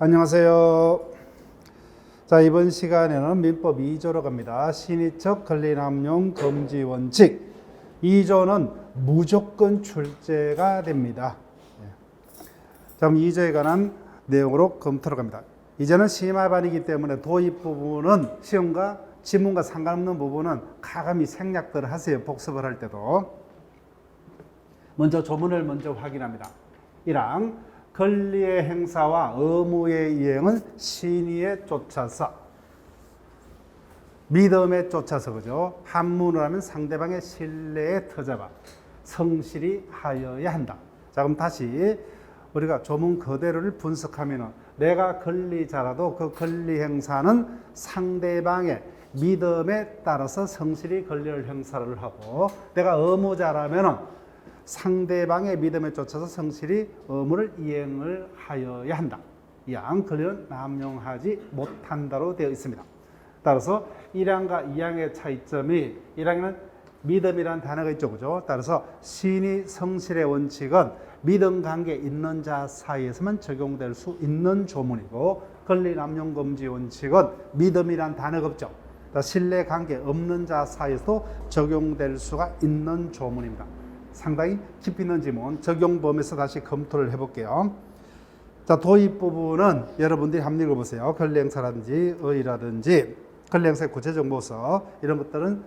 안녕하세요. 자, 이번 시간에는 민법 2조로 갑니다. 신의적 권리남용 금지 원칙. 2조는 무조건 출제가 됩니다. 자, 그럼 2조에 관한 내용으로 검토로 갑니다. 이제는 심화반이기 때문에 도입 부분은 시험과 지문과 상관없는 부분은 가감히 생략들 하세요. 복습을 할 때도. 먼저 조문을 먼저 확인합니다. 1항 권리의 행사와 의무의 이행은 신의에 쫓아서, 믿음에 쫓아서, 그죠? 한문으로 하면 상대방의 신뢰에 터잡아 성실히 하여야 한다. 자, 그럼 다시 우리가 조문 그대로를 분석하면 내가 권리자라도 그 권리 행사는 상대방의 믿음에 따라서 성실히 권리를 행사를 하고, 내가 의무자라면 상대방의 믿음에 쫓아서 성실히 의무를 이행을 하여야 한다. 이항 권리는 남용하지 못한다로 되어 있습니다. 따라서 1항과 2항의 차이점이, 1항에는 믿음이라는 단어가 있죠, 그죠? 따라서 신의 성실의 원칙은 믿음 관계 있는 자 사이에서만 적용될 수 있는 조문이고, 권리 남용 금지 원칙은 믿음이라는 단어가 없죠. 신뢰 관계 없는 자 사이에서도 적용될 수가 있는 조문입니다. 상당히 깊이 있는 지문, 적용 범위에서 다시 검토를 해볼게요. 자, 도입 부분은 여러분들이 한번 읽어보세요. 권리행사라든지 의의라든지 권리행사의 구체정보서 이런 것들은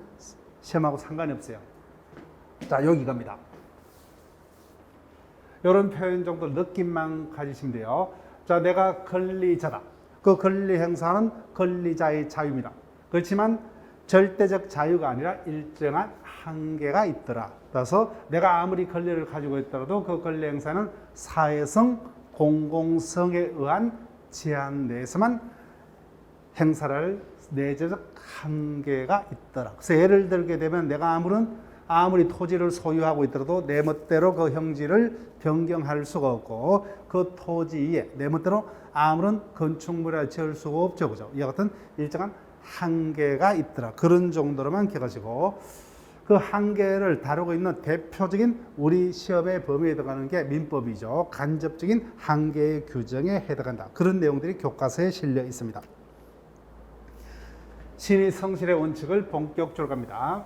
시험하고 상관이 없어요. 자, 여기 갑니다. 이런 표현 정도 느낌만 가지시면 돼요. 자, 내가 권리자다. 그 권리행사는 권리자의 자유입니다. 그렇지만 절대적 자유가 아니라 일정한 한계가 있더라. 따라서 내가 아무리 권리를 가지고 있더라도 그 권리 행사는 사회성, 공공성에 의한 제한 내에서만 행사를 내재적 한계가 있더라. 그래서 예를 들게 되면 내가 아무리 토지를 소유하고 있더라도 내 멋대로 그 형질을 변경할 수가 없고, 그 토지에 내 멋대로 아무런 건축물을 지을 수가 없죠. 그죠? 이와 같은 일정한 한계가 있더라. 그런 정도로만 기억하시고, 그 한계를 다루고 있는 대표적인 우리 시험의 범위에 들어가는 게 민법이죠. 간접적인 한계의 규정에 해당한다. 그런 내용들이 교과서에 실려 있습니다. 신의 성실의 원칙을 본격적으로 갑니다.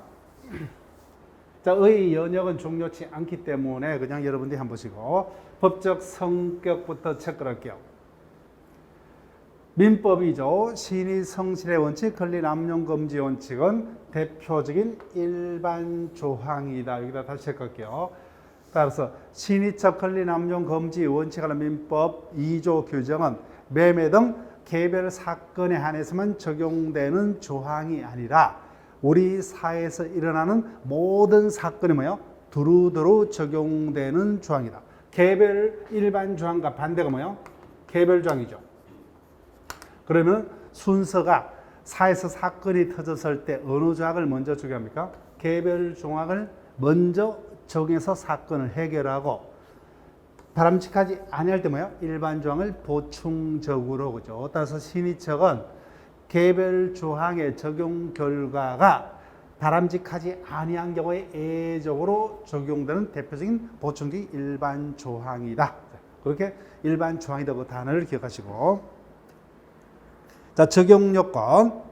자, 의 연역은 중요치 않기 때문에 그냥 여러분들이 한번 보시고 법적 성격부터 체크를 할게요. 민법이죠. 신의 성실의 원칙, 권리 남용 금지 원칙은 대표적인 일반 조항이다. 여기다 다시 체크할게요. 따라서 신의적 권리 남용 금지 원칙하는 민법 2조 규정은 매매 등 개별 사건에 한해서만 적용되는 조항이 아니라 우리 사회에서 일어나는 모든 사건이 뭐예요? 두루두루 적용되는 조항이다. 개별 일반 조항과 반대가 뭐예요? 개별 조항이죠. 그러면 순서가 사회에서 사건이 터졌을 때 어느 조항을 먼저 적용합니까? 개별 조항을 먼저 적용해서 사건을 해결하고, 바람직하지 아니할 때 뭐예요? 일반 조항을 보충적으로, 그죠? 따라서 신의척은 개별 조항의 적용 결과가 바람직하지 아니한 경우에 예외적으로 적용되는 대표적인 보충적인 일반 조항이다. 그렇게 일반 조항이다. 그 단어를 기억하시고, 자, 적용 요건.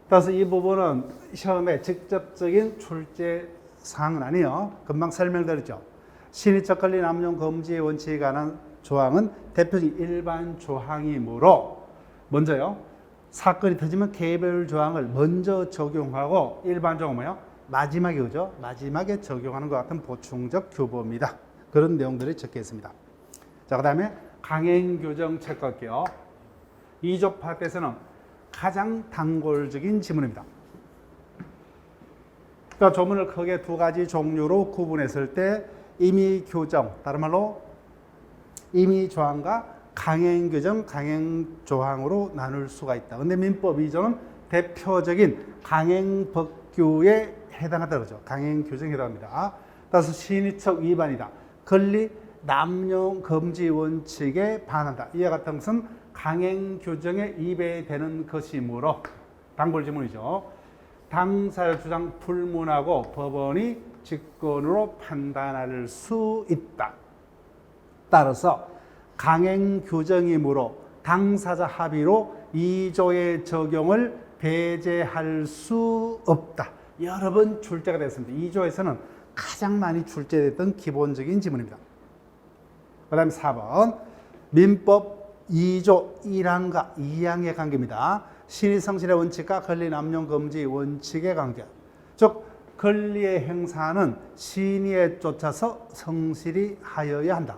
따라서 이 부분은 시험에 직접적인 출제 사항은 아니에요. 금방 설명드렸죠. 신의적 권리 남용 금지의 원칙에 관한 조항은 대표적인 일반 조항이므로 먼저요, 사건이 터지면 개별 조항을 먼저 적용하고 일반 조항은 뭐예요? 마지막에, 그죠? 마지막에 적용하는 것 같은 보충적 규범이다. 그런 내용들이 적혀 있습니다. 자, 그 다음에 강행 규정 체크할게요. 2조 파트에서는 가장 단골적인 지문입니다. 그러니까 조문을 크게 두 가지 종류로 구분했을 때 임의 규정, 다른 말로 임의 조항과 강행 규정, 강행 조항으로 나눌 수가 있다. 근데 민법 2조는 대표적인 강행 법규에 해당하다 그러죠. 강행 규정에 해당합니다. 따라서 신의적 위반이다. 권리 남용 금지 원칙에 반한다. 이와 같은 것은 강행 규정에 위배되는 것이므로 단골 지문이죠. 당사의 주장 불문하고 법원이 직권으로 판단할 수 있다. 따라서 강행 규정이므로 당사자 합의로 2조의 적용을 배제할 수 없다. 여러 번 출제가 됐습니다. 2조에서는 가장 많이 출제됐던 기본적인 지문입니다. 그 다음에 4번 민법 2조 1항과 2항의 관계입니다. 신의성실의 원칙과 권리남용금지 원칙의 관계. 즉 권리의 행사는 신의에 쫓아서 성실히 하여야 한다.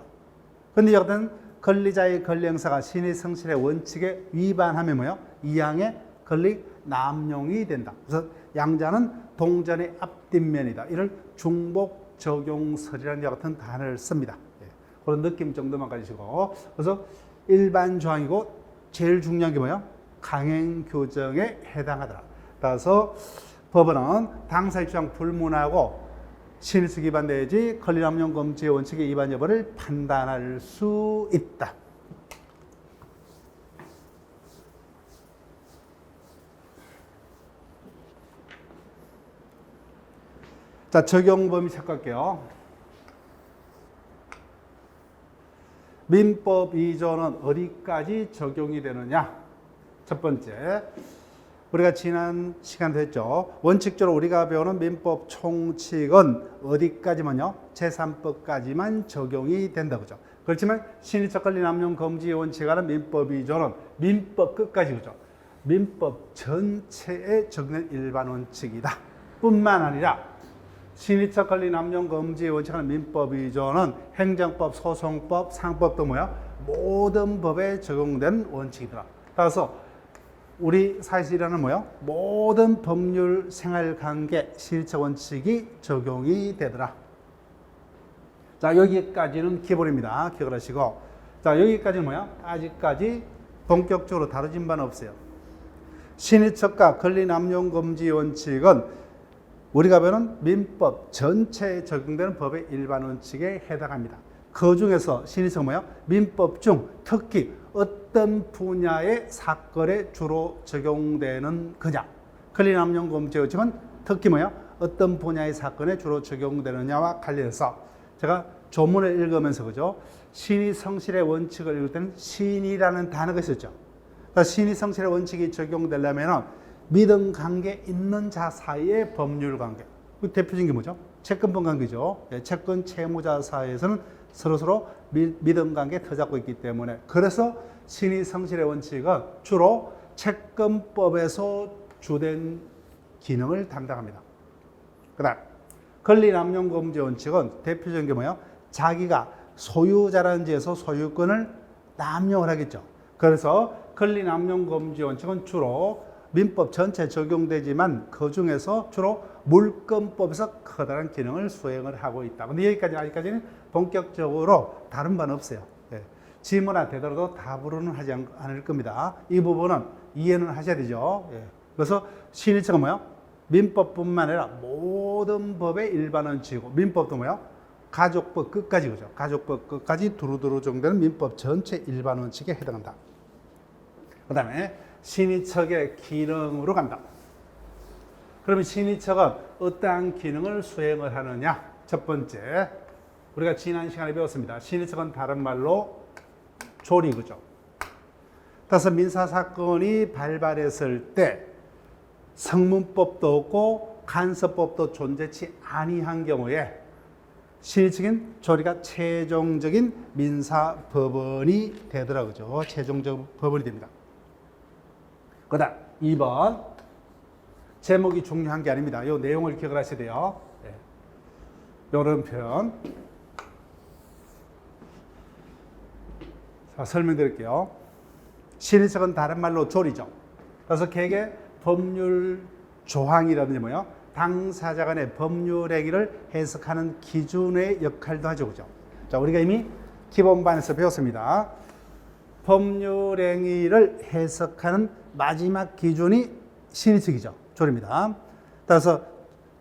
그런데 여기는 권리자의 권리 행사가 신의성실의 원칙에 위반하면 뭐요? 2항의 권리 남용이 된다. 그래서 양자는 동전의 앞뒷면이다. 이를 중복 적용설이라는 같은 단어를 씁니다. 그런 느낌 정도만 가지시고. 그래서 일반 조항이고 제일 중요한 게 뭐예요? 강행 규정에 해당하더라. 따라서 법원은 당사의 주장 불문하고 신의식 위반 내지 권리남용 금지의 원칙의 위반 여부를 판단할 수 있다. 자, 적용 범위 체크할게요. 민법 2조는 어디까지 적용이 되느냐? 첫 번째, 우리가 지난 시간도 했죠. 원칙적으로 우리가 배우는 민법 총칙은 어디까지만요? 제3법까지만 적용이 된다, 그죠? 그렇지만 신의적 권리 남용 금지 원칙하는 민법 2조는 민법 끝까지, 그죠? 민법 전체에 적용된 일반 원칙이다. 뿐만 아니라 신의적 권리 남용 금지 원칙하는 민법 2조는 행정법, 소송법, 상법도 뭐야? 모든 법에 적용된 원칙이더라. 따라서 우리 사실에는 뭐요? 모든 법률 생활관계 신의적 원칙이 적용이 되더라. 자, 여기까지는 기본입니다. 기억을 하시고. 자, 여기까지는 뭐야? 아직까지 본격적으로 다뤄진 바는 없어요. 신의적과 권리 남용 금지 원칙은 우리가 배우는 민법 전체에 적용되는 법의 일반 원칙에 해당합니다. 그 중에서 신의적 뭐예요? 민법 중 특히 어떤 분야의 사건에 주로 적용되는 거냐? 권리남용 금지 원칙은 특히 뭐예요? 어떤 분야의 사건에 주로 적용되느냐와 관련해서 제가 조문을 읽으면서 그죠? 신의성실의 원칙을 읽을 때는 신이라는 단어가 있었죠. 그러니까 신의성실의 원칙이 적용되려면은 믿음 관계 있는 자 사이의 법률 관계. 그 대표적인 게 뭐죠? 채권분 관계죠. 채권 채무자 사이에서는 서로서로 믿음 관계 터잡고 있기 때문에 그래서 신의성실의 원칙은 주로 채권법에서 주된 기능을 담당합니다. 그 다음 권리남용 금지 원칙은 대표적인 게 뭐예요? 자기가 소유자라는 지에서 소유권을 남용을 하겠죠. 그래서 권리남용 금지 원칙은 주로 민법 전체에 적용되지만 그 중에서 주로 물권법에서 커다란 기능을 수행을 하고 있다. 근데 여기까지 아직까지는 본격적으로 다른 바는 없어요. 예. 질문이 되더라도 답으로는 하지 않을 겁니다. 이 부분은 이해는 하셔야 되죠. 예. 그래서 신의처가 뭐예요? 민법뿐만 아니라 모든 법의 일반 원칙이고 민법도 뭐예요? 가족법 끝까지 그죠? 가족법 끝까지 두루두루 적용되는 민법 전체 일반 원칙에 해당한다. 그 다음에 신의척의 기능으로 간다. 그러면 신의척은 어떠한 기능을 수행을 하느냐? 첫 번째, 우리가 지난 시간에 배웠습니다. 신의척은 다른 말로 조리, 그죠? 따라서 민사사건이 발발했을 때 성문법도 없고 간섭법도 존재치 아니한 경우에 신의척인 조리가 최종적인 민사법원이 되더라고요. 그죠? 최종적 법원이 됩니다. 그 다음 2번 제목이 중요한 게 아닙니다. 이 내용을 기억을 하셔야 돼요. 네. 이런 표현 자, 설명드릴게요. 신의척은 다른 말로 조리죠. 그래서 개개 법률 조항이라든지 뭐요? 당사자 간의 법률 행위를 해석하는 기준의 역할도 하죠. 그죠? 자, 우리가 이미 기본반에서 배웠습니다. 법률 행위를 해석하는 마지막 기준이 신의척이죠. 조리입니다. 따라서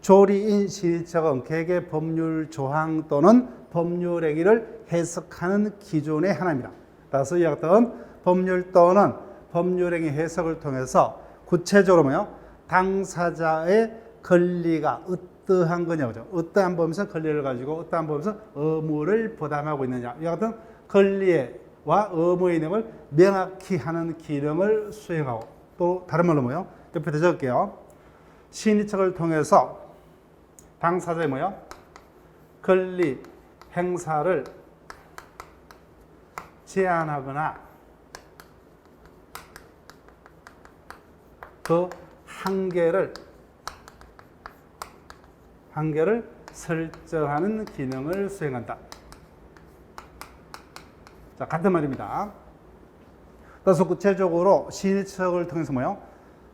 조리인 신의척은 개개 법률 조항 또는 법률 행위를 해석하는 기준의 하나입니다. 따라서 이와 같은 법률 또는 법률 행위 해석을 통해서 구체적으로 뭐요? 당사자의 권리가 어떠한 거냐, 그죠? 어떠한 범위에서 권리를 가지고 어떠한 범위에서 의무를 부담하고 있느냐. 이와 같은 권리의 의무의 내용을 명확히 하는 기능을 수행하고 또 다른 말로 뭐요? 옆에 적을게요. 신의척을 통해서 당사자의 뭐요? 권리 행사를 제한하거나 그 한계를 설정하는 기능을 수행한다. 자, 같은 말입니다. 따라서 구체적으로 신의척을 통해서 뭐요?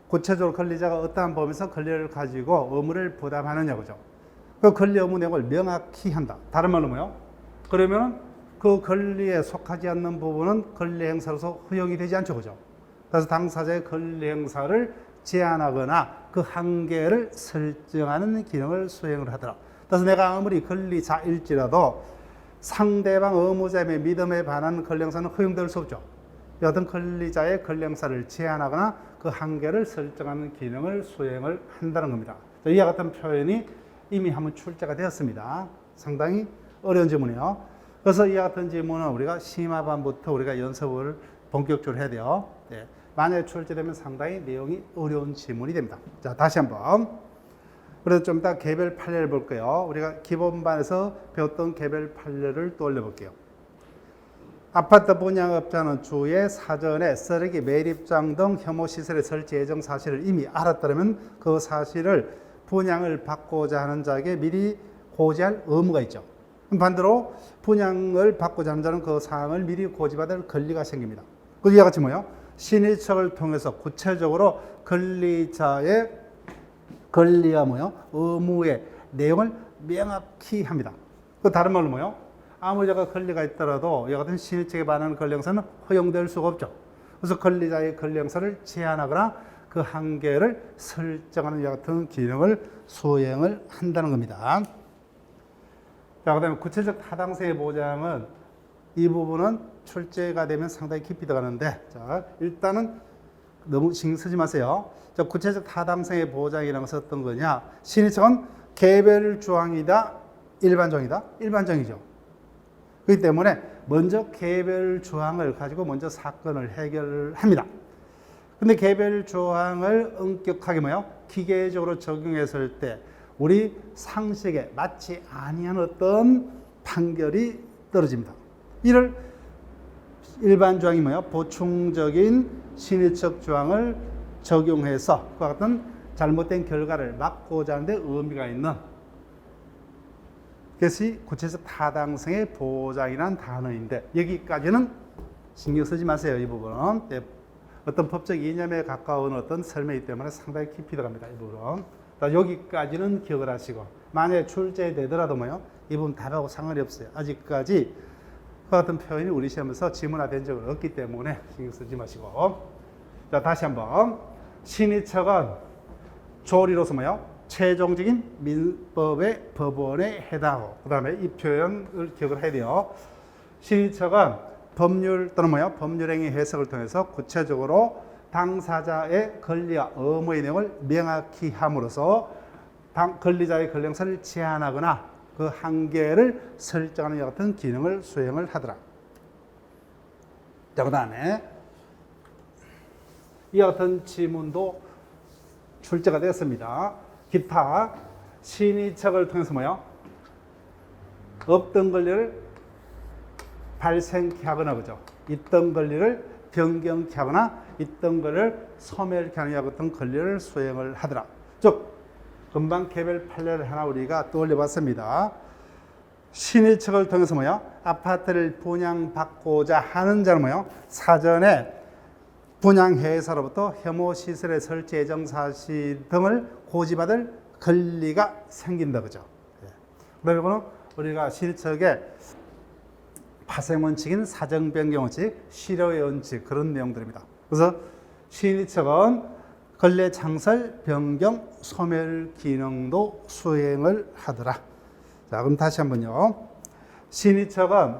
구체적으로 권리자가 어떠한 범위에서 권리를 가지고 의무를 부담하느냐 그죠? 그 권리 의무 내용을 명확히 한다. 다른 말로 뭐요? 그러면 그 권리에 속하지 않는 부분은 권리 행사로서 허용이 되지 않죠, 그죠? 그래서 당사자의 권리 행사를 제한하거나 그 한계를 설정하는 기능을 수행을 하더라. 그래서 내가 아무리 권리자일지라도 상대방 의무자의 믿음에 반한 권리 행사는 허용될 수 없죠. 어떤 권리자의 권리 행사를 제한하거나 그 한계를 설정하는 기능을 수행을 한다는 겁니다. 이와 같은 표현이 이미 한번 출제가 되었습니다. 상당히 어려운 지문이에요. 그래서 이와 같은 지문은 우리가 심화반부터 우리가 연습을 본격적으로 해야 돼요. 네. 만약에 출제되면 상당히 내용이 어려운 지문이 됩니다. 자, 다시 한번. 그래서 좀 이따 개별 판례를 볼게요. 우리가 기본반에서 배웠던 개별 판례를 떠올려 볼게요. 아파트 분양업자는 주에 사전에 쓰레기 매립장 등 혐오시설의 설치 예정 사실을 이미 알았다면 그 사실을 분양을 받고자 하는 자에게 미리 고지할 의무가 있죠. 반대로 분양을 받고자 하는 자는 그 사항을 미리 고지받을 권리가 생깁니다. 이와 같이 뭐요? 신의척을 통해서 구체적으로 권리자의 권리와 뭐요? 의무의 내용을 명확히 합니다. 그 다른 말로 뭐요? 아무 자가 권리가 있더라도 이와 같은 신의척에 반하는 권리 행사는 허용될 수가 없죠. 그래서 권리자의 권리 행사를 제한하거나 그 한계를 설정하는 이와 같은 기능을 수행을 한다는 겁니다. 자, 그다음에 구체적 타당성의 보장은 이 부분은 출제가 되면 상당히 깊이 들어가는데, 자, 일단은 너무 신경 쓰지 마세요. 자, 구체적 타당성의 보장이라는 것은 어떤 거냐? 신의척은 개별 조항이다, 일반 조항이다? 일반 조항이죠. 그렇기 때문에 먼저 개별 조항을 가지고 먼저 사건을 해결합니다. 근데 개별 조항을 엄격하게 뭐요? 기계적으로 적용했을 때 우리 상식에 맞지 아니한 어떤 판결이 떨어집니다. 이를 일반 조항이 뭐요? 보충적인 신의척 조항을 적용해서 그와 같은 잘못된 결과를 막고자 하는 데 의미가 있는 그것이 구체적 타당성의 보장이라는 단어인데 여기까지는 신경 쓰지 마세요. 이 부분은 어떤 법적 이념에 가까운 어떤 설명이기 때문에 상당히 깊이 들어갑니다. 이 부분은 여기까지는 기억을 하시고 만약에 출제되더라도 뭐요? 이 부분 답하고 상관이 없어요. 아직까지 그 같은 표현이 우리 시험에서 지문화된 적은 없기 때문에 신경 쓰지 마시고. 자, 다시 한번. 신의척은 조리로서 뭐요? 최종적인 민법의 법원에 해당하고, 그 다음에 이 표현을 기억을 해야 돼요. 신의척은 법률 또는 뭐요? 법률행위 해석을 통해서 구체적으로 당사자의 권리와 의무의 내용을 명확히 함으로써 권리자의 권리 행사를 제한하거나 그 한계를 설정하는 것 같은 기능을 수행을 하더라. 자, 그 다음에 이와 같은 지문도 출제가 되었습니다. 기타 신의척을 통해서 뭐요? 없던 권리를 발생케 하거나 그죠? 있던 권리를 변경케 하거나 있던 권리를 소멸케 하는 같은 권리를 수행을 하더라. 즉 금방 개별 판례를 하나 우리가 떠올려 봤습니다. 신의척을 통해서 뭐요? 아파트를 분양받고자 하는 자는 뭐요? 사전에 분양회사로부터 혐오시설의 설치 예정 사실 등을 고지받을 권리가 생긴다 그죠? 그리고는 우리가 신의척의 파생원칙인 사정변경원칙, 실효의 원칙 그런 내용들입니다. 그래서 신의척은 권리 창설, 변경, 소멸 기능도 수행을 하더라. 자, 그럼 다시 한번요. 신의척은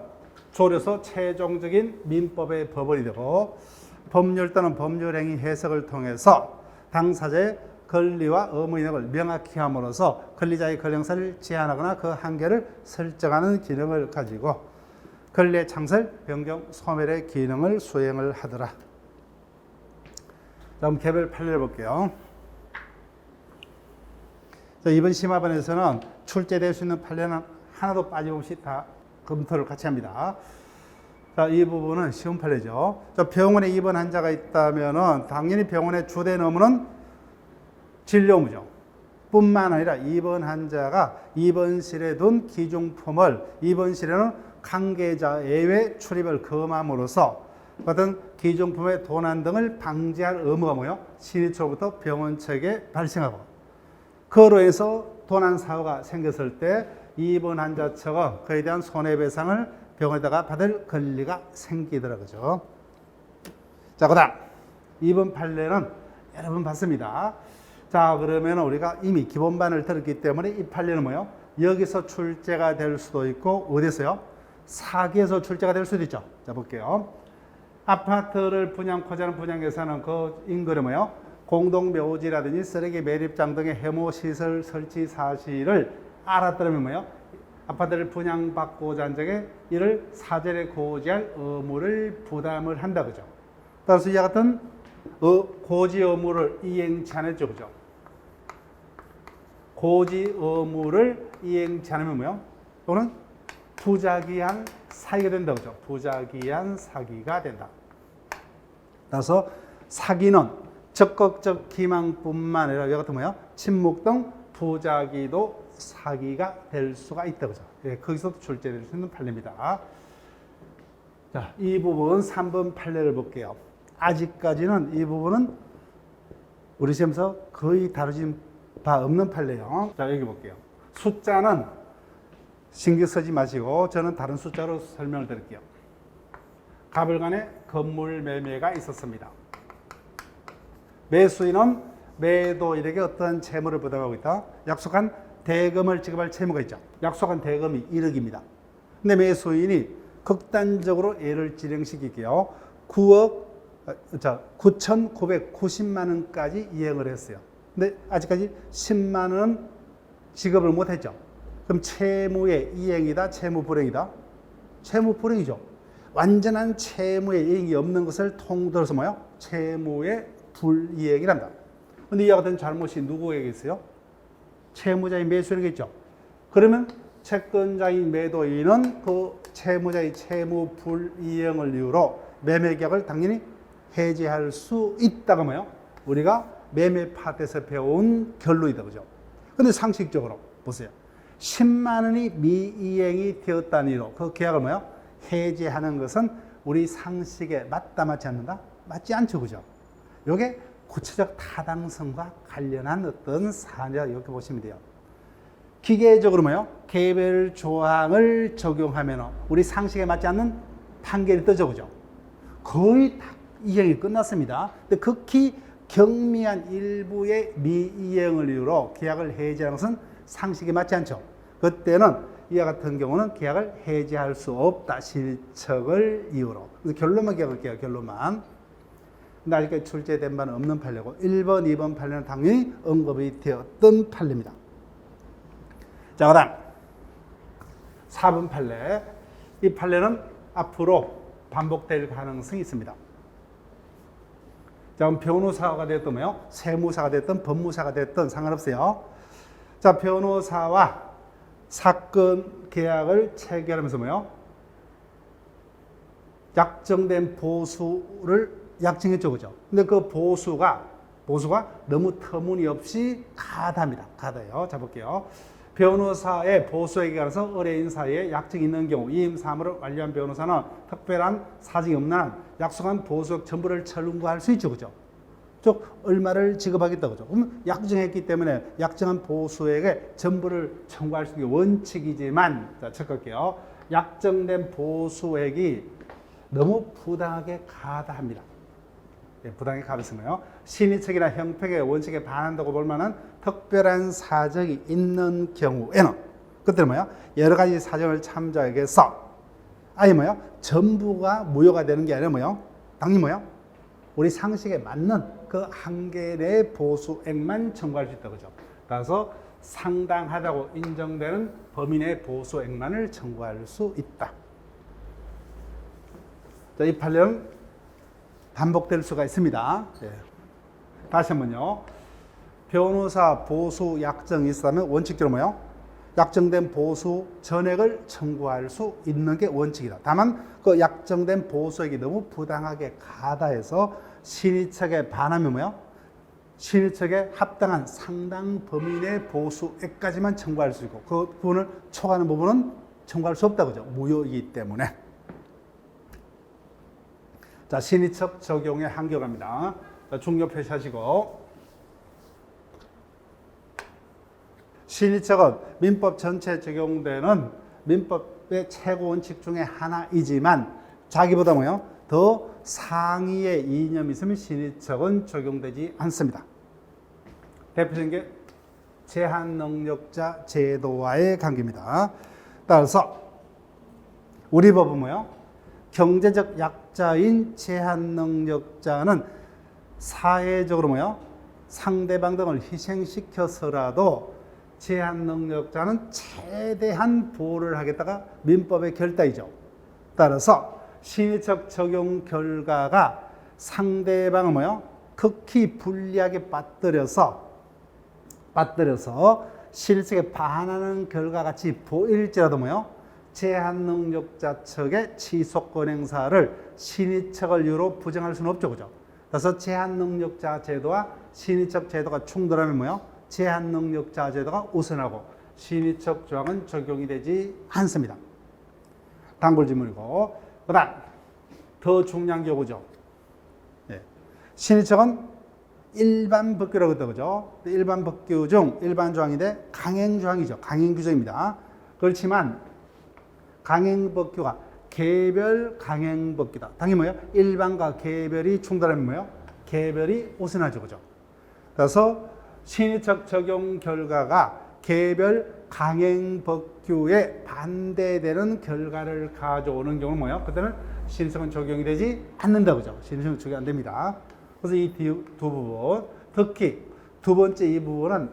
조려서 최종적인 민법의 법원이 되고 법률 또는 법률행위 해석을 통해서 당사자의 권리와 의무의 내용을 명확히 함으로써 권리자의 권리 행사를 제한하거나 그 한계를 설정하는 기능을 가지고 권리의 창설, 변경, 소멸의 기능을 수행을 하더라. 다음 개별 판례를 볼게요. 자, 이번 심화반에서는 출제될 수 있는 판례는 하나도 빠짐없이 다 검토를 같이 합니다. 자, 이 부분은 쉬운 판례죠. 자, 병원에 입원 환자가 있다면은 당연히 병원의 주된 업무는 진료 업무죠. 뿐만 아니라 입원 환자가 입원실에 둔 기중품을 입원실에는 관계자 예외 출입을 금함으로써 어떤 기중품의 도난 등을 방지할 의무가 뭐요? 신의처로부터 병원 측에 발생하고, 그로 인해서 도난 사고가 생겼을 때 입원 환자 측은 그에 대한 손해배상을 병원에다가 받을 권리가 생기더라고요. 자, 그 다음 이번 판례는 여러분 봤습니다. 자, 그러면 우리가 이미 기본반을 들었기 때문에 이 판례는 뭐요? 여기서 출제가 될 수도 있고 어디서요? 사기에서 출제가 될 수도 있죠. 자, 볼게요. 아파트를 분양코자 하는 분양회사는 그 인근에 뭐요? 공동묘지라든지 쓰레기 매립장 등의 해모시설 설치 사실을 알았더라면 뭐요? 아파트를 분양받고자 한 적에 이를 사전에 고지할 의무를 부담을 한다, 그죠? 따라서 이와 같은 고지 의무를 이행치 않았죠, 그죠? 고지 의무를 이행치 않으면 뭐요? 또는 부작위한 사기가 된다, 그죠? 부작위한 사기가 된다. 따라서 사기는 적극적 기망뿐만 아니라 이와 같은 뭐요? 침묵 등 부작위도 사기가 될 수가 있다, 그죠? 예, 거기서도 출제될 수 있는 판례입니다. 자, 이 부분 3번 판례를 볼게요. 아직까지는 이 부분은 우리 시험에서 거의 다루진 바 없는 판례예요. 자, 여기 볼게요. 숫자는 신경 쓰지 마시고 저는 다른 숫자로 설명을 드릴게요. 가불간에 건물 매매가 있었습니다. 매수인은 매도인에게 어떤 채무를 부담하고 있다. 약속한 대금을 지급할 채무가 있죠. 약속한 대금이 1억입니다. 근데 매수인이 극단적으로 예를 진행시킬게요. 9,990만 원까지 이행을 했어요. 근데 아직까지 10만 원 지급을 못했죠. 그럼 채무의 이행이다, 채무 불행이다? 채무 불행이죠. 완전한 채무의 이행이 없는 것을 통틀어서 뭐요? 채무의 불이행이란다. 근데 이와 같은 잘못이 누구에게 있어요? 채무자인 매수인에게 있죠. 그러면 채권자인 매도인은 그 채무자의 채무 불이행을 이유로 매매계약을 당연히 해지할 수 있다가 뭐요? 우리가 매매 파트에서 배운 결론이다, 그죠? 근데 상식적으로 보세요. 10만 원이 미이행이 되었다는 이유로 그 계약을 뭐요? 해지하는 것은 우리 상식에 맞다, 맞지 않는다? 맞지 않죠, 그죠? 요게 구체적 타당성과 관련한 어떤 사례 이렇게 보시면 돼요. 기계적으로 뭐요? 개별 조항을 적용하면 우리 상식에 맞지 않는 판결이 뜨죠, 그죠? 거의 다 이행이 끝났습니다. 근데 극히 경미한 일부의 미이행을 이유로 계약을 해지하는 것은 상식에 맞지 않죠. 그때는 이와 같은 경우는 계약을 해지할 수 없다, 실척을 이유로. 그래서 결론만 기억할게요, 결론만. 근데 아직까지 출제된 바는 없는 판례고 1번, 2번 판례는 당연히 언급이 되었던 판례입니다. 자, 그 다음 4번 판례. 이 판례는 앞으로 반복될 가능성이 있습니다. 자, 그럼 변호사가 됐든 뭐요? 세무사가 됐든 법무사가 됐든 상관없어요. 자, 변호사와 사건 계약을 체결하면서 뭐요? 약정된 보수를 약정했죠, 그죠? 근데 그 보수가 너무 터무니없이 가다합니다. 가다요. 자, 볼게요. 변호사의 보수에게 가서 의뢰인 사이에 약정이 있는 경우 이임 사무를 완료한 변호사는 특별한 사정이 없는 한 약속한 보수액 전부를 청구할 수 있죠, 그죠? 즉 얼마를 지급하겠다, 그죠? 그럼 약정했기 때문에 약정한 보수액의 전부를 청구할 수 있는 게 원칙이지만, 자, 체크할게요. 약정된 보수액이 너무 부당하게 가다합니다. 예, 부당하게 가다했으면요. 신의책이나 형평의 원칙에 반한다고 볼 만한 특별한 사정이 있는 경우에는 그때는 뭐야? 여러 가지 사정을 참조해서 아니 뭐야? 전부가 무효가 되는 게 아니라 뭐야? 당연히 뭐야? 우리 상식에 맞는 그 한계 내 보수액만 청구할 수 있다, 그죠? 따라서 상당하다고 인정되는 범위 내 보수액만을 청구할 수 있다. 자, 이 판례는 반복될 수가 있습니다. 예. 다시 한번요. 변호사 보수 약정이 있다면 원칙적으로 뭐요? 약정된 보수 전액을 청구할 수 있는 게 원칙이다. 다만 그 약정된 보수액이 너무 부당하게 가다해서 신의 측에 반하면 뭐요? 신의 측에 합당한 상당 범위 내 보수액까지만 청구할 수 있고 그 부분을 초과하는 부분은 청구할 수 없다 그죠? 무효이기 때문에. 자, 신의 측 적용의 한계갑니다. 중요 표시하시고. 신의 측은 민법 전체에 적용되는 민법의 최고 원칙 중에 하나이지만 자기보다 뭐요? 더 상위의 이념이 있으면 신의 측은 적용되지 않습니다. 대표적인 게 제한 능력자 제도와의 관계입니다. 따라서 우리 법은 뭐요? 경제적 약자인 제한 능력자는 사회적으로 뭐요? 상대방 등을 희생시켜서라도 제한 능력자는 최대한 보호를 하겠다가 민법의 결단이죠. 따라서 신의적 적용 결과가 상대방을 뭐요? 극히 불리하게 빠뜨려서 신의측에 반하는 결과 같이 보일지라도 뭐요? 제한 능력자 측의 취소권 행사를 신의측을 이유로 부정할 수는 없죠, 그죠? 그래서 제한 능력자 제도와 신의측 제도가 충돌하면 뭐요? 제한 능력자 제도가 우선하고 신의측 조항은 적용이 되지 않습니다. 단골 질문이고, 그다음 더 중요한 경우죠. 예. 신의측은 일반 법규라고 했다, 그죠? 일반 법규 중 일반 조항인데 강행 조항이죠. 강행 규정입니다. 그렇지만 강행 법규가 개별 강행 법규다. 당연히 뭐예요? 일반과 개별이 충돌하면 뭐예요? 개별이 우선하죠, 그죠? 그래서 신의측 적용 결과가 개별 강행 법규에 반대되는 결과를 가져오는 경우는 뭐예요? 그때는 신의측은 적용이 되지 않는다, 그죠? 신의측은 적용이 안 됩니다. 그래서 이 두 부분, 특히 두 번째 이 부분은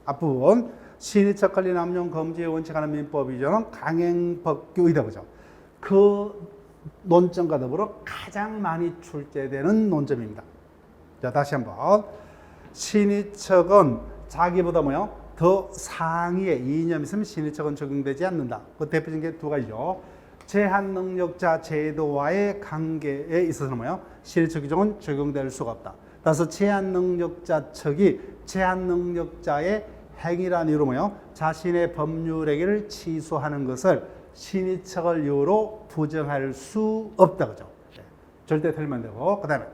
앞부분 신의측 권리 남용 금지에 원칙하는 민법이죠는 강행 법규이다, 그죠? 그 논점과 더불어 가장 많이 출제되는 논점입니다. 자, 다시 한번. 신의측은 자기보다 뭐요? 더 상위의 이념이 있으면 신의측은 적용되지 않는다. 그 대표적인 게 두 가지죠. 제한 능력자 제도와의 관계에 있어서는 뭐요? 신의측 규정은 적용될 수가 없다. 따라서 제한 능력자 측이 제한 능력자의 행위란 이유로 뭐요? 자신의 법률 행위를 취소하는 것을 신의측을 이유로 부정할 수 없다, 그죠? 네. 절대 틀리면 안 되고. 그다음에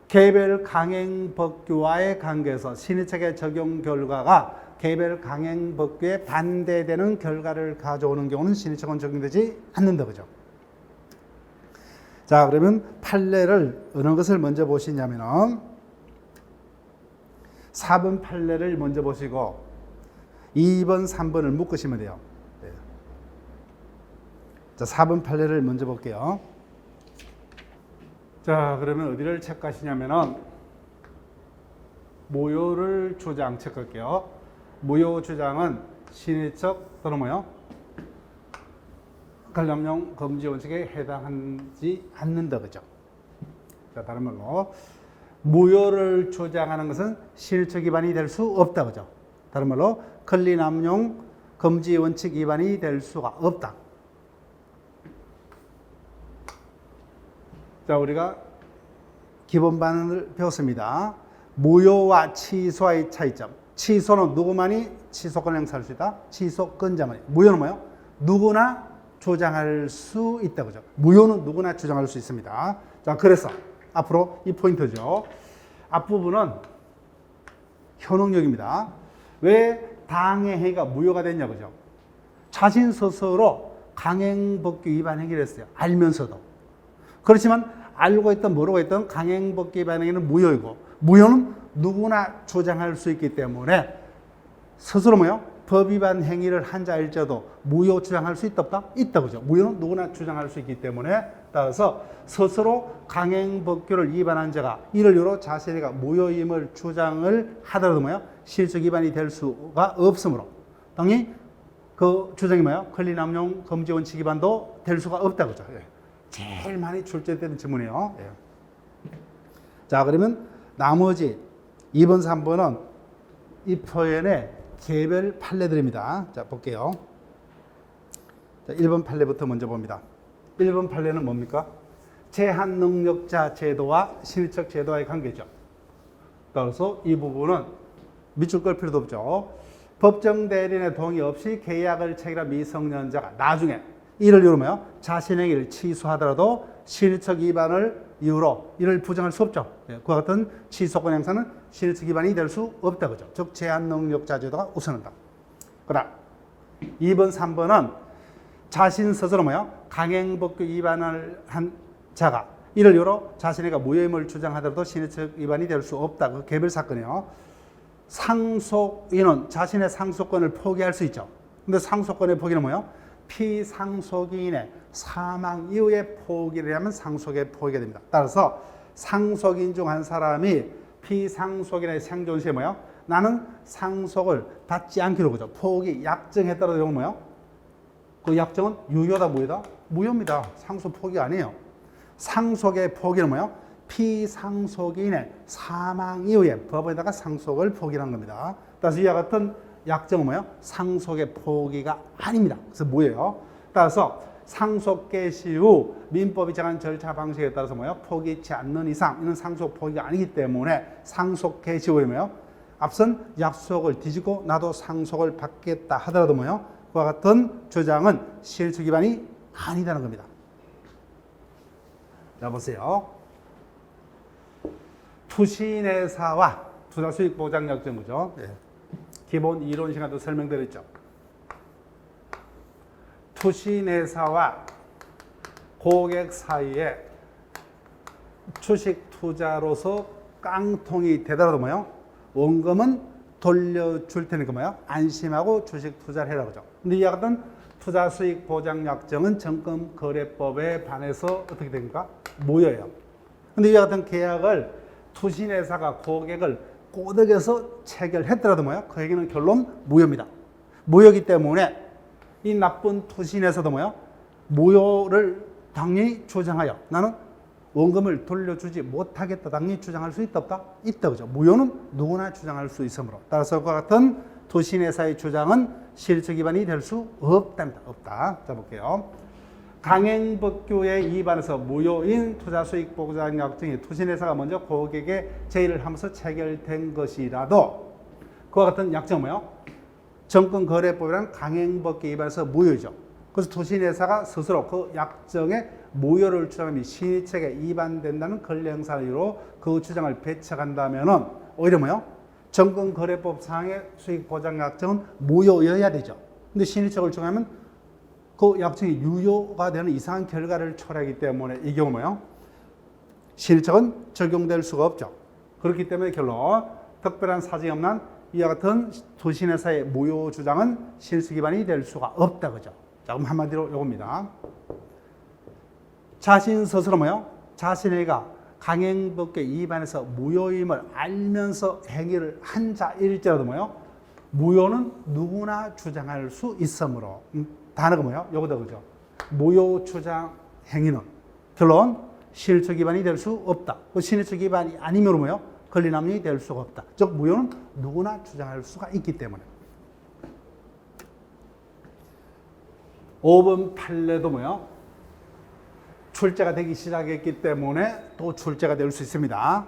개별 강행 법규와의 관계에서 신의측의 적용 결과가 개별 강행 법규에 반대되는 결과를 가져오는 경우는 신의측은 적용되지 않는다, 그죠? 자, 그러면 판례를 어느 것을 먼저 보시냐면은 4번 판례를 먼저 보시고 2번, 3번을 묶으시면 돼요. 네. 자, 4번 판례를 먼저 볼게요. 자, 그러면 어디를 체크하시냐면은 무효를 주장 체크할게요. 무효 주장은 신의측 또는 뭐요? 권리남용 금지 원칙에 해당하지 않는다, 그죠? 자, 다른 말로 무효를 주장하는 것은 신의측 위반이 될 수 없다, 그죠? 다른 말로 권리남용 금지 원칙 위반이 될 수가 없다. 자, 우리가 기본반을 배웠습니다. 무효와 취소의 차이점. 취소는 누구만이 취소권 행사할 수 있다? 취소권자만이. 무효는 뭐예요? 누구나 주장할 수 있다, 그죠? 무효는 누구나 주장할 수 있습니다. 자, 그래서 앞으로 이 포인트죠. 앞부분은 현혹력입니다. 왜 당의 행위가 무효가 됐냐, 그죠? 자신 스스로 강행법규 위반 행위를 했어요. 알면서도. 그렇지만 알고 있던 모르고 있던 강행법규 위반 행위는 무효이고, 무효는 누구나 주장할 수 있기 때문에 스스로 뭐요? 법 위반 행위를 한 자일지라도 무효 주장할 수 있다 없다? 있다, 그죠? 무효는 누구나 주장할 수 있기 때문에 따라서 스스로 강행법규를 위반한 자가 이를 이유로 자신이가 무효임을 주장을 하더라도 뭐요? 실적 위반이 될 수가 없으므로 당연히 그 주장이 뭐요? 권리남용 금지 원칙 위반도 될 수가 없다, 그죠? 예. 제일 많이 출제되는 지문이에요. 예. 자, 그러면 나머지 2번, 3번은 이 표현의 개별 판례들입니다. 자, 볼게요. 자, 1번 판례부터 먼저 봅니다. 1번 판례는 뭡니까? 제한 능력자 제도와 실적 제도와의 관계죠. 따라서 이 부분은 밑줄 끌 필요도 없죠. 법정 대리인의 동의 없이 계약을 체결한 미성년자가 나중에 이를 이유로 뭐요? 자신의 일을 취소하더라도 실적 위반을 이유로 이를 부정할 수 없죠. 그와 같은 취소권 행사는 실적 위반이 될 수 없다 그죠. 즉 제한 능력자 제도가 우선한다. 그다음 2번, 3번은 자신 스스로 뭐요? 강행법규 위반을 한 자가 이를 이유로 자신에게 무혐의를 주장하더라도 실적 위반이 될 수 없다. 그 개별 사건이요. 상속인은 자신의 상속권을 포기할 수 있죠. 근데 상속권의 포기는 뭐예요? 피상속인의 사망 이후에 포기를 하면 상속의 포기가 됩니다. 따라서 상속인 중 한 사람이 피상속인의 생존 시에 뭐예요? 나는 상속을 받지 않기로 그죠. 포기, 약정했다라도 이건 뭐예요? 그 약정은 유효다, 무효다? 무효입니다. 상속 포기가 아니에요. 상속의 포기는 뭐예요? 피상속인의 사망 이후에 법원에다가 상속을 포기한 겁니다. 따라서 이와 같은 약정은 뭐예요? 상속의 포기가 아닙니다. 그래서 뭐예요? 따라서 상속 개시 후 민법이 정한 절차 방식에 따라서 뭐예요? 포기치 않는 이상 이는 상속 포기가 아니기 때문에 상속 개시 후에 뭐예요? 앞선 약속을 뒤지고 나도 상속을 받겠다 하더라도 뭐예요? 그와 같은 주장은 실적 위반이 아니다는 겁니다. 자, 보세요. 투신회사와 투자수익보장약정이죠. 네. 기본 이론 시간도 설명드렸죠. 투신회사와 고객 사이에 주식 투자로서 깡통이 되더라도 뭐요? 원금은 돌려줄 테니까 뭐요? 안심하고 주식 투자를 해라 그죠. 근데 이와 같은 투자수익보장약정은 정금거래법에 반해서 어떻게 됩니까? 무효예요. 근데 이와 같은 계약을 투신회사가 고객을 꼬드겨서 체결했더라도 뭐예요? 그 얘기는 결론 무효입니다. 무효이기 때문에 이 나쁜 투신회사도 뭐예요? 무효를 당연히 주장하여 나는 원금을 돌려주지 못하겠다. 당연히 주장할 수 있다 없다? 있다 그죠. 무효는 누구나 주장할 수 있으므로 따라서 그와 같은 투신회사의 주장은 실적 위반이 될 수 없답니다. 없다. 자 볼게요. 강행법규에 위반해서 무효인 투자수익보장약정이 투신회사가 먼저 고객에 제의를 하면서 체결된 것이라도 그와 같은 약정은 뭐예요? 정권거래법이란 강행법규에 위반해서 무효죠. 그래서 투신회사가 스스로 그 약정에 무효를 주장하면 신의책에 위반된다는 권리행사로 그 주장을 배척한다면 오히려 뭐예요? 정권거래법 상의 수익보장약정은 무효여야 되죠. 근데 신의책을 주장하면 그 약정이 유효가 되는 이상한 결과를 초래하기 때문에 이 경우 뭐예요? 신의책은 적용될 수가 없죠. 그렇기 때문에 결론 특별한 사정이 없는 이와 같은 투신회사의 무효 주장은 실수 위반이 될 수가 없다 그죠. 자, 그럼 한마디로 요겁니다. 자신 스스로 뭐예요? 자신에게 강행법규에 위반해서 무효임을 알면서 행위를 한 자일지라도 뭐예요? 무효는 누구나 주장할 수 있으므로 단어가 뭐예요? 요거다 그죠? 무효 주장 행위는 결론 실적 위반이 될 수 없다. 그 실적 위반이 아니면 뭐예요? 권리남용이 될 수가 없다. 즉 무효는 누구나 주장할 수가 있기 때문에. 5번 판례도 뭐예요? 출제가 되기 시작했기 때문에 또 출제가 될 수 있습니다.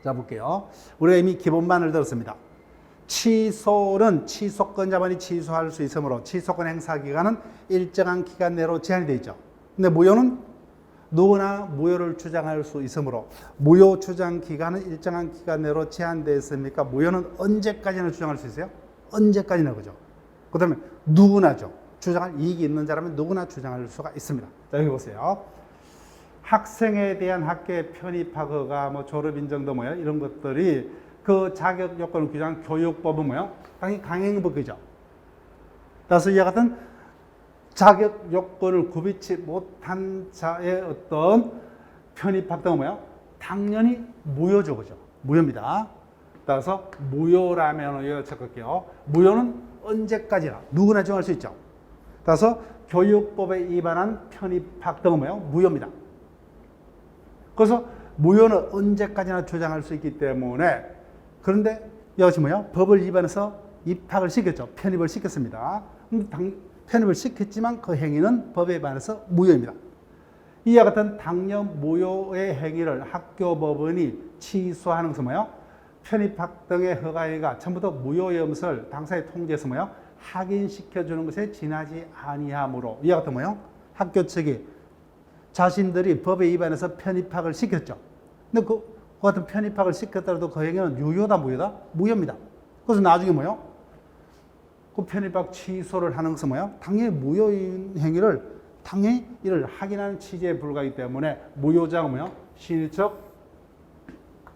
자 볼게요. 우리가 이미 기본반을 들었습니다. 취소는 취소권자만이 취소할 수 있으므로 취소권 행사 기간은 일정한 기간 내로 제한이 되어 있죠. 근데 무효는 누구나 무효를 주장할 수 있으므로 무효 주장 기간은 일정한 기간 내로 제한되어 있으니까 무효는 언제까지나 주장할 수 있어요? 언제까지나 그죠. 그 다음에 누구나죠. 주장할 이익이 있는 자라면 누구나 주장할 수가 있습니다. 자 여기 보세요. 학생에 대한 학교의 편입학 허가, 뭐 졸업 인정도 뭐예요? 이런 것들이 그 자격 요건을 규정한 교육법은 뭐예요? 당연히 강행법이죠. 따라서 이와 같은 자격 요건을 구비치 못한 자의 어떤 편입학 등은 뭐예요? 당연히 무효죠, 그죠? 무효입니다. 따라서 무효라면 이거 적을게요. 무효는 언제까지나 누구나 정할 수 있죠. 따라서 교육법에 위반한 편입학 등은 뭐예요? 무효입니다. 그래서 무효는 언제까지나 주장할 수 있기 때문에 그런데 여기서 뭐예요? 법을 위반해서 입학을 시켰죠. 편입을 시켰습니다. 편입을 시켰지만 그 행위는 법에 위반해서 무효입니다. 이와 같은 당연 무효의 행위를 학교법원이 취소하는 것은 뭐예요? 편입학 등의 허가행위가 처음부터 무효의 것을 당사에 통지해서 뭐예요? 확인시켜주는 것에 지나지 아니하므로 이와 같은 뭐예요? 학교 측이 자신들이 법에 위반해서 편입학을 시켰죠. 근데 그 같은 편입학을 시켰더라도 그 행위는 유효다 무효다? 무효입니다. 그래서 나중에 뭐예요? 그 편입학 취소를 하는 것은 뭐예요? 당연히 무효인 행위를 당연히 이를 확인하는 취지에 불과하기 때문에 무효자가 뭐예요? 신의적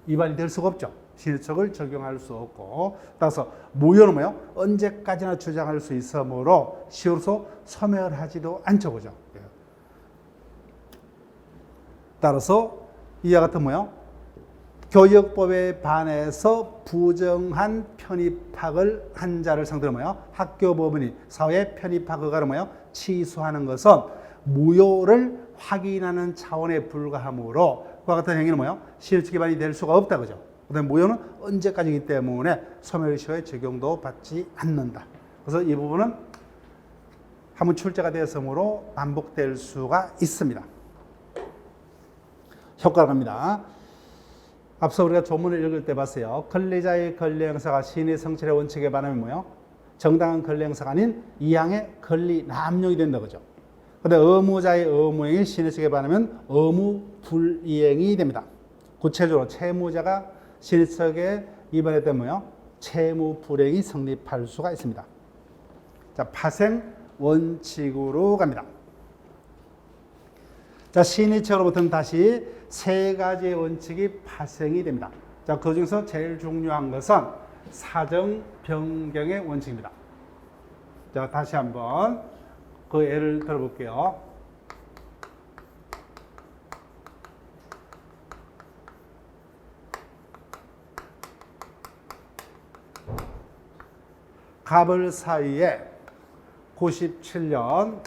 위반이 될 수가 없죠. 신의적을 적용할 수 없고 따라서 무효는 뭐예요? 언제까지나 주장할 수 있으므로 시효로서 소멸하지도 않죠. 그죠? 따라서 이와 같은 뭐예요? 교육법에 반해서 부정한 편입학을 한 자를 상대로 뭐예요? 학교법원이 사회 편입학 허가를 뭐예요? 취소하는 것은 무효를 확인하는 차원에 불과하므로 그와 같은 행위는 뭐예요? 실질 위반이 될 수가 없다 그죠? 그다음에 무효는 언제까지이기 때문에 소멸시효의 적용도 받지 않는다. 그래서 이 부분은 한번 출제가 되었으므로 반복될 수가 있습니다. 효과가 갑니다. 앞서 우리가 조문을 읽을 때 봤어요. 권리자의 권리 행사가 시인의 성질의 원칙에 반하면 뭐예요? 정당한 권리 행사가 아닌 이양의 권리 남용이 된다 그죠? 근데 의무자의 의무행위 시인의 성질에 반하면 의무 불이행이 됩니다. 구체적으로 채무자가 시인의 위반했다면 뭐예요? 채무 불이행이 성립할 수가 있습니다. 자, 파생 원칙으로 갑니다. 자, 시인의처로부터는 다시 세 가지의 원칙이 파생이 됩니다. 자, 그 중에서 제일 중요한 것은 사정 변경의 원칙입니다. 자, 다시 한번 그 예를 들어볼게요. 갑을 사이에 97년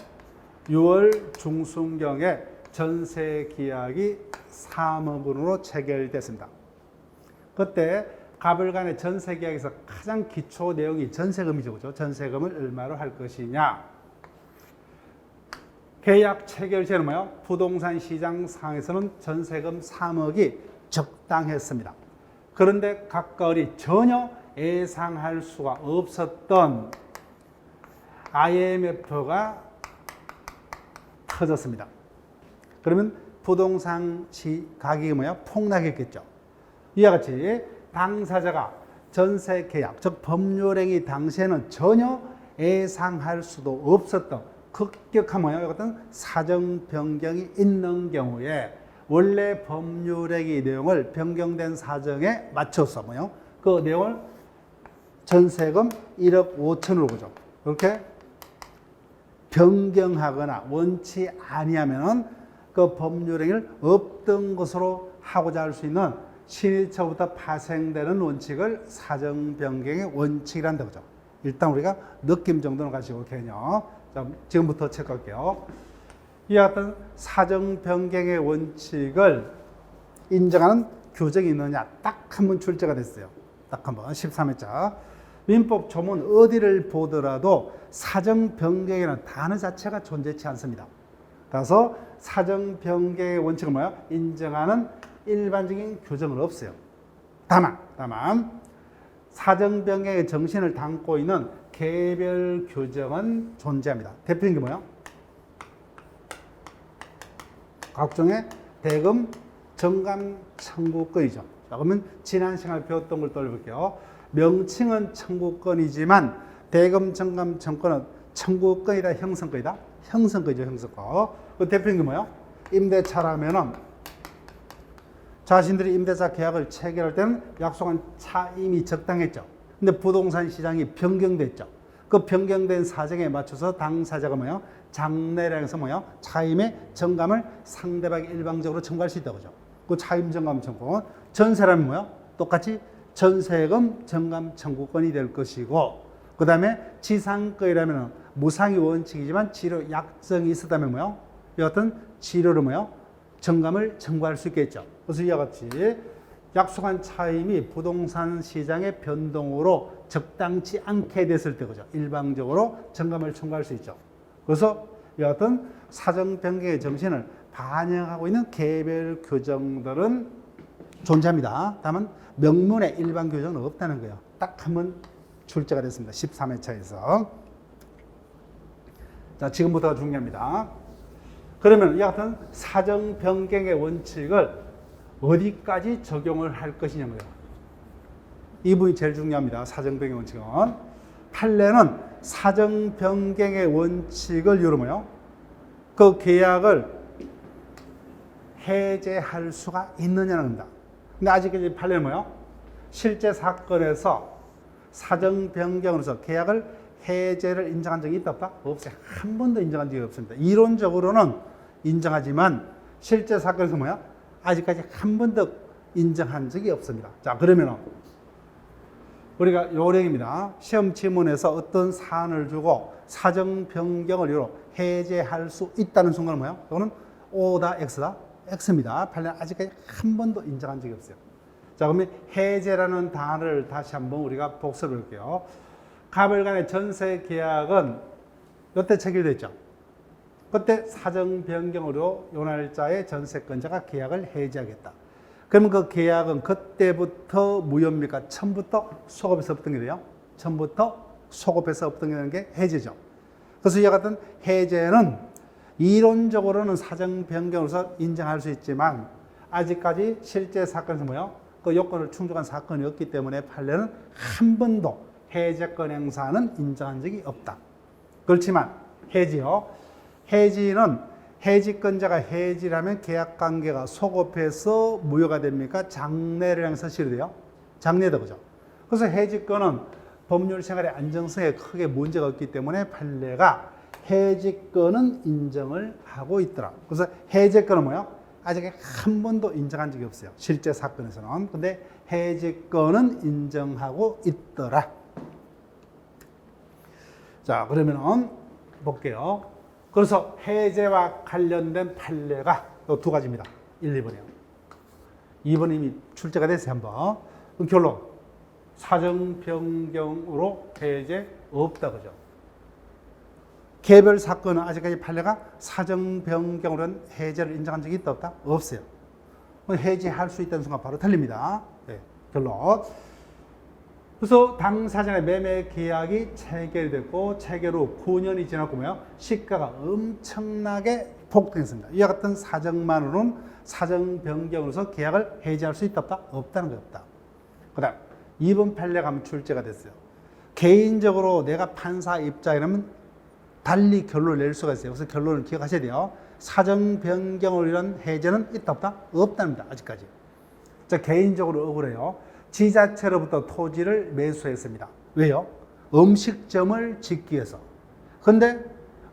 6월 중순경에 전세 계약이 3억원으로 체결됐습니다. 그때 갑을 간의 전세 계약에서 가장 기초 내용이 전세금이죠. 그죠? 전세금을 얼마로 할 것이냐. 계약 체결 전에 뭐예요? 부동산 시장 상에서는 전세금 3억이 적당했습니다. 그런데 각가을이 전혀 예상할 수가 없었던 IMF가 터졌습니다. 그러면 부동산 가격이 뭐야? 폭락했겠죠. 이와 같이 당사자가 전세 계약, 즉 법률행위 당시에는 전혀 예상할 수도 없었던 급격한 뭐야? 같은 사정 변경이 있는 경우에 원래 법률행위 내용을 변경된 사정에 맞춰서 뭐요? 그 내용을 전세금 1억 5천으로 보죠. 그렇게 변경하거나 원치 아니하면은 그 법률행위를 없던 것으로 하고자 할 수 있는 신의처부터 파생되는 원칙을 사정 변경의 원칙이란다 그죠. 일단 우리가 느낌 정도는 가지고 개념. 자, 지금부터 체크할게요. 이와 같은 사정 변경의 원칙을 인정하는 규정이 있느냐 딱 한 번 출제가 됐어요. 딱 한 번 13회차. 민법 조문 어디를 보더라도 사정 변경이라는 단어 자체가 존재치 않습니다. 따라서 사정 변경의 원칙은 뭐야? 인정하는 일반적인 규정은 없어요. 다만 사정 변경의 정신을 담고 있는 개별 규정은 존재합니다. 대표적인 게 뭐야? 각종의 대금 정감 청구권이죠. 자, 그러면 지난 시간에 배웠던 걸 떠올려볼게요. 명칭은 청구권이지만 대금 정감 청구권은 청구권이다 형성권이다? 형성권이죠. 형성권. 그 대표적인 게 뭐예요? 임대차라면은 자신들이 임대차 계약을 체결할 때는 약속한 차임이 적당했죠. 근데 부동산 시장이 변경됐죠. 그 변경된 사정에 맞춰서 당사자가 뭐예요? 장래를 해서 뭐예요? 차임의 정감을 상대방이 일방적으로 청구할 수 있다고 그죠. 그 차임 정감 청구권. 전세라면 뭐예요? 똑같이 전세금 정감 청구권이 될 것이고, 그 다음에 지상권이라면 무상의 원칙이지만 치료 약정이 있었다면 뭐요? 여하튼 치료를 뭐요? 정감을 청구할 수 있겠죠. 그래서 이와 같이 약속한 차임이 부동산 시장의 변동으로 적당치 않게 됐을 때 그죠. 일방적으로 정감을 청구할 수 있죠. 그래서 여하튼 사정 변경의 정신을 반영하고 있는 개별 규정들은 존재합니다. 다만 명문의 일반 규정은 없다는 거예요. 딱 한 번 출제가 됐습니다. 13회차에서. 자, 지금부터가 중요합니다. 그러면 이 같은 사정 변경의 원칙을 어디까지 적용을 할 것이냐고요. 이 부분이 제일 중요합니다. 사정 변경 원칙은. 판례는 사정 변경의 원칙을 이유로 뭐요? 그 계약을 해제할 수가 있느냐는 겁니다. 근데 아직까지 판례는 뭐요? 실제 사건에서 사정 변경으로서 계약을 해제를 인정한 적이 있다 없다? 없어요. 한 번도 인정한 적이 없습니다. 이론적으로는 인정하지만 실제 사건에서 뭐야? 아직까지 한 번도 인정한 적이 없습니다. 자, 그러면 우리가 요령입니다. 시험 지문에서 어떤 사안을 주고 사정 변경을 이유로 해제할 수 있다는 순간은 뭐야? 이거는 O다 X다? X입니다. 판례는 아직까지 한 번도 인정한 적이 없어요. 자, 그러면 해제라는 단어를 다시 한번 우리가 복습을 할게요. 가별간의 전세 계약은 이때 체결됐죠. 그때 사정 변경으로 요 날짜에 전세권자가 계약을 해지하겠다. 그러면 그 계약은 그때부터 무효입니까? 처음부터 소급해서 없던 게 돼요? 처음부터 소급해서 없던 게 되는 게 해제죠. 그래서 이와 같은 해제는 이론적으로는 사정 변경으로서 인정할 수 있지만 아직까지 실제 사건에서 뭐요? 그 요건을 충족한 사건이 없기 때문에 판례는 한 번도 해제권 행사는 인정한 적이 없다. 그렇지만 해지요. 해지는 해지권자가 해지를 하면 계약관계가 소급해서 무효가 됩니까? 장래를 향해서 실효돼요. 장래다 그죠. 그래서 해지권은 법률 생활의 안정성에 크게 문제가 없기 때문에 판례가 해지권은 인정을 하고 있더라. 그래서 해제권은 뭐예요? 아직 한 번도 인정한 적이 없어요. 실제 사건에서는. 근데 해지권은 인정하고 있더라. 자, 그러면은 볼게요. 그래서 해제와 관련된 판례가 이 두 가지입니다. 1, 2번이요. 2번 이미 출제가 됐어요, 한번. 그럼 결론. 사정 변경으로 해제 없다, 그죠? 개별 사건은 아직까지 판례가 사정 변경으로는 해제를 인정한 적이 있다, 없다? 없어요. 해제할 수 있다는 순간 바로 틀립니다. 네, 결론. 그래서 당사자의 매매 계약이 체결됐고 체결 후 9년이 지났고 뭐요? 시가가 엄청나게 폭등했습니다. 이와 같은 사정만으로는 사정 변경으로서 계약을 해지할 수 있다 없다? 없다는 거 없다. 그 다음 2번 판례가 한번 출제가 됐어요. 개인적으로 내가 판사 입장이라면 달리 결론을 낼 수가 있어요. 그래서 결론을 기억하셔야 돼요. 사정 변경을 위한 해제는 있다 없다? 없답니다. 아직까지. 자, 개인적으로 억울해요. 지자체로부터 토지를 매수했습니다. 왜요? 음식점을 짓기 위해서. 근데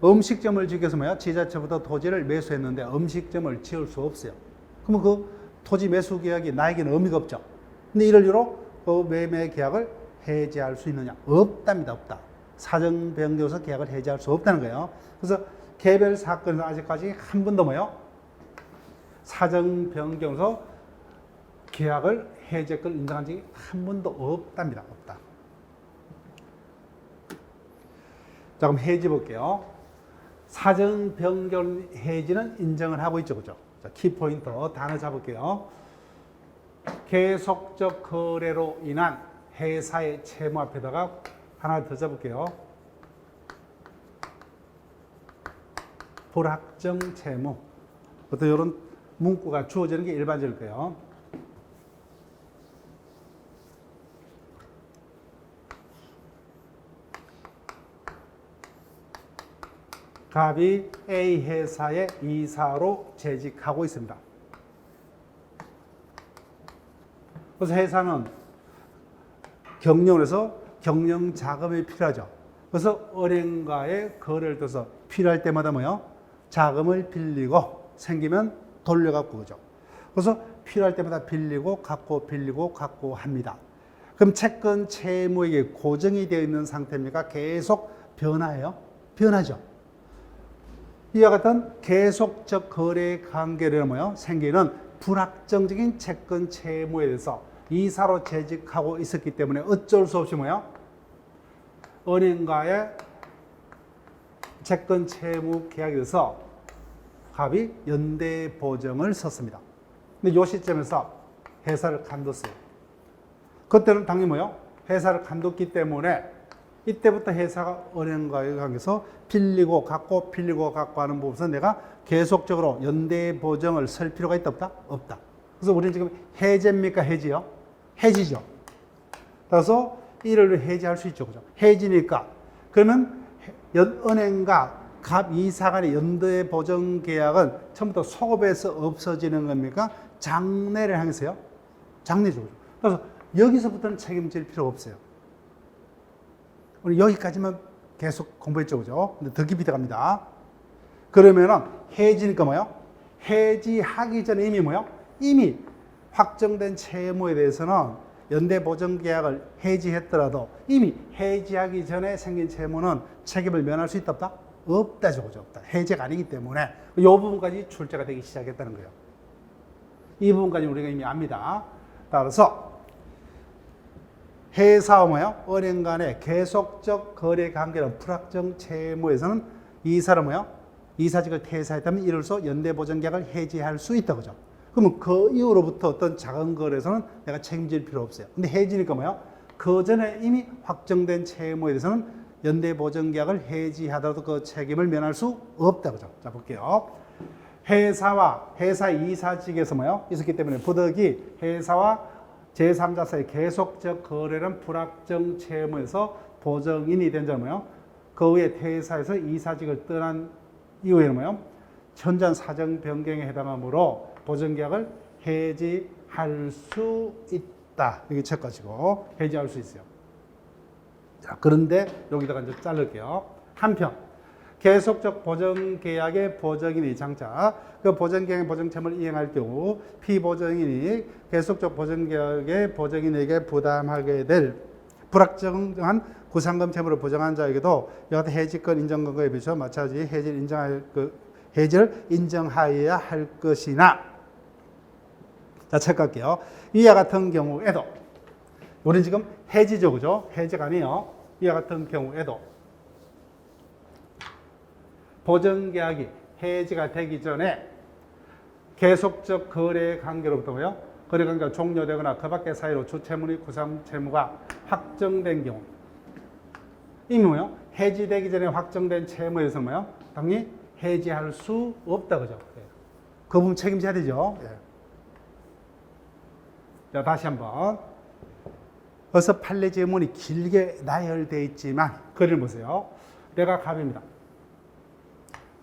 음식점을 짓기 위해서 뭐야? 지자체부터 토지를 매수했는데 음식점을 지을 수 없어요. 그러면 그 토지 매수 계약이 나에게는 의미가 없죠. 근데 이를 이유로 그 매매 계약을 해지할 수 있느냐? 없답니다. 없다. 사정 변경에서 계약을 해지할 수 없다는 거예요. 그래서 개별 사건에서 아직까지 한 번도 뭐요? 사정 변경에서 계약을 해제권 인정한 적이 한 번도 없답니다. 없다. 자, 그럼 해지 볼게요. 사정 변경 해지는 인정을 하고 있죠. 그죠? 자, 키포인트 단어 잡을게요. 계속적 거래로 인한 회사의 채무 앞에다가 하나 더 잡을게요. 불확정 채무. 어떤 이런 문구가 주어지는 게 일반적일 거예요. 갑이 A 회사의 이사로 재직하고 있습니다. 그래서 회사는 경영을 해서 경영 자금이 필요하죠. 그래서 은행과의 거래를 통해서 필요할 때마다 뭐요? 자금을 빌리고 생기면 돌려갖고 그죠. 그래서 필요할 때마다 빌리고 갚고 합니다. 그럼 채권 채무액이 고정이 되어 있는 상태입니까? 계속 변화해요? 변하죠. 이와 같은 계속적 거래 관계를 뭐요? 생기는 불확정적인 채권 채무에 대해서 이사로 재직하고 있었기 때문에 어쩔 수 없이 뭐요? 은행과의 채권 채무 계약에서 갑이 연대 보증을 썼습니다. 근데 이 시점에서 회사를 간뒀어요. 그때는 당연히 뭐요? 회사를 간뒀기 때문에 이때부터 회사가 은행과의 관계에서 빌리고 갖고 빌리고 갖고 하는 부분에서 내가 계속적으로 연대 보증을 쓸 필요가 있다 없다? 없다. 그래서 우리는 지금 해제입니까? 해지요? 해지죠. 그래서 이를 해지할 수 있죠. 그죠? 해지니까. 그러면 은행과 갑 이사 간의 연대 보증 계약은 처음부터 소급해서 없어지는 겁니까? 장래를 향해서요? 장래죠. 그래서 여기서부터는 책임질 필요 없어요. 우리 여기까지만 계속 공부했죠, 그죠? 근데 더 깊이 들어갑니다. 그러면은 해지니까 뭐요? 해지하기 전에 이미 뭐요? 이미 확정된 채무에 대해서는 연대보증계약을 해지했더라도 이미 해지하기 전에 생긴 채무는 책임을 면할 수 있다 없다? 없다죠, 그죠? 없다. 해제가 아니기 때문에 이 부분까지 출제가 되기 시작했다는 거예요. 이 부분까지 우리가 이미 압니다. 따라서 회사와 뭐요? 은행 간의 계속적 거래 관계는 불확정 채무에서는 이사를 뭐요? 이사직을 퇴사했다면 이로써 연대보증계약을 해지할 수 있다, 그죠? 그러면 그 이후로부터 어떤 작은 거래에서는 내가 책임질 필요 없어요. 근데 해지니까 뭐요? 그 전에 이미 확정된 채무에 대해서는 연대보증계약을 해지하더라도 그 책임을 면할 수 없다, 그죠? 자, 볼게요. 회사와 회사 이사직에서 뭐요? 있었기 때문에 부득이 회사와 제3자 사이 계속적 거래는 불확정 채무에서 보증인이 된 자는 뭐요? 그 후에 퇴사해서 이사직을 떠난 이후에는 뭐요? 현장 사정 변경에 해당하므로 보증계약을 해지할 수 있다. 이게 첫 것이고 해지할 수 있어요. 자, 그런데 여기다가 이제 자를게요. 한편 계속적 보증계약의 보증인이 장차 그 보증계약의 보증채무를 이행할 경우 피보증인이 계속적 보증계약의 보증인에게 부담하게 될 불확정한 구상금 채무를 보증한 자에게도 여하튼 해지권 인정 근거에 비춰 마찬가지 해지를 인정하여야 할 것이나 자, 체크할게요. 이와 같은 경우에도 우리는 지금 해지죠, 그죠? 해지가 아니에요. 이와 같은 경우에도 보증계약이 해지가 되기 전에 계속적 거래 관계로부터 뭐요? 거래 관계가 종료되거나 그 밖의 사이로 주채무의 구상채무가 확정된 경우 이미 뭐요? 해지되기 전에 확정된 채무에서 뭐요? 당연히 해지할 수 없다, 그죠? 그 부분 책임져야 되죠. 예. 자, 다시 한번. 어서 판례 제문이 길게 나열되어 있지만 글을 보세요. 내가 갑입니다.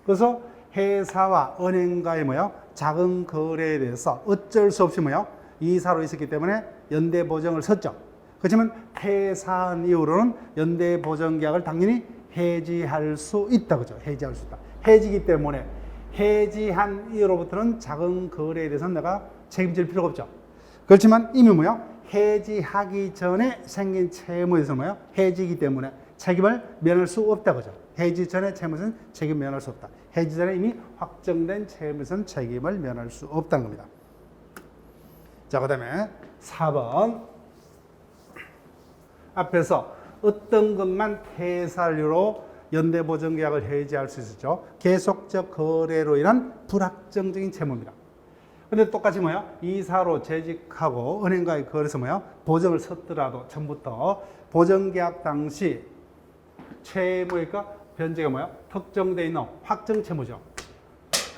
그래서 회사와 은행과의 뭐요? 작은 거래에 대해서 어쩔 수 없이 뭐요? 이사로 있었기 때문에 연대 보증을 썼죠. 그렇지만 퇴사한 이후로는 연대 보증 계약을 당연히 해지할 수 있다, 그죠? 해지할 수 있다. 해지기 때문에 해지한 이후로부터는 작은 거래에 대해서는 내가 책임질 필요가 없죠. 그렇지만 이미 뭐요? 해지하기 전에 생긴 채무에서 뭐요? 해지이기 때문에 책임을 면할 수 없다, 그죠? 해지 전에 채무에서는 책임 면할 수 없다. 해지 전에 이미 확정된 채무에서는 책임을 면할 수 없다는 겁니다. 자, 그 다음에 4번. 앞에서 어떤 것만 퇴사료로 연대보증계약을 해지할 수 있었죠. 계속적 거래로 인한 불확정적인 채무입니다. 근데 똑같이 뭐야? 이사로 재직하고 은행과의 거래에서 뭐야? 보증을 썼더라도 처음부터 보증계약 당시 채무니까 변제가 뭐야? 특정되어 있는 확정 채무죠.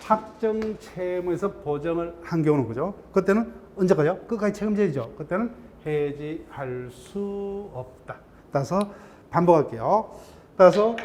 확정 채무에서 보증을 한 경우는 그죠? 그때는 언제까지요? 끝까지 책임져야죠. 그때는 해지할 수 없다. 따라서 반복할게요. 따라서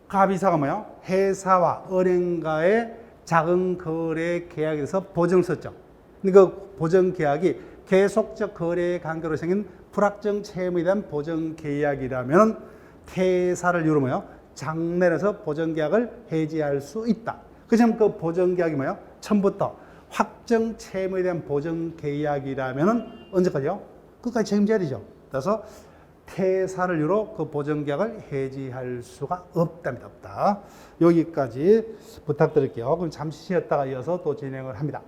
갑이사가 뭐야? 회사와 은행과의 작은 거래 계약에서 보증을 썼죠. 근데 그 보증 계약이 계속적 거래 관계로 생긴 불확정 채무에 대한 보증 계약이라면 퇴사를 이유로 뭐요? 장래에서 보증 계약을 해지할 수 있다. 그렇지만 그 보증 계약이 뭐요? 처음부터 확정 채무에 대한 보증 계약이라면 언제까지요? 끝까지 책임져야 되죠. 그래서 퇴사를 이유로 그 보증계약을 해지할 수가 없답니다. 없다. 여기까지 부탁드릴게요. 그럼 잠시 쉬었다가 이어서 또 진행을 합니다.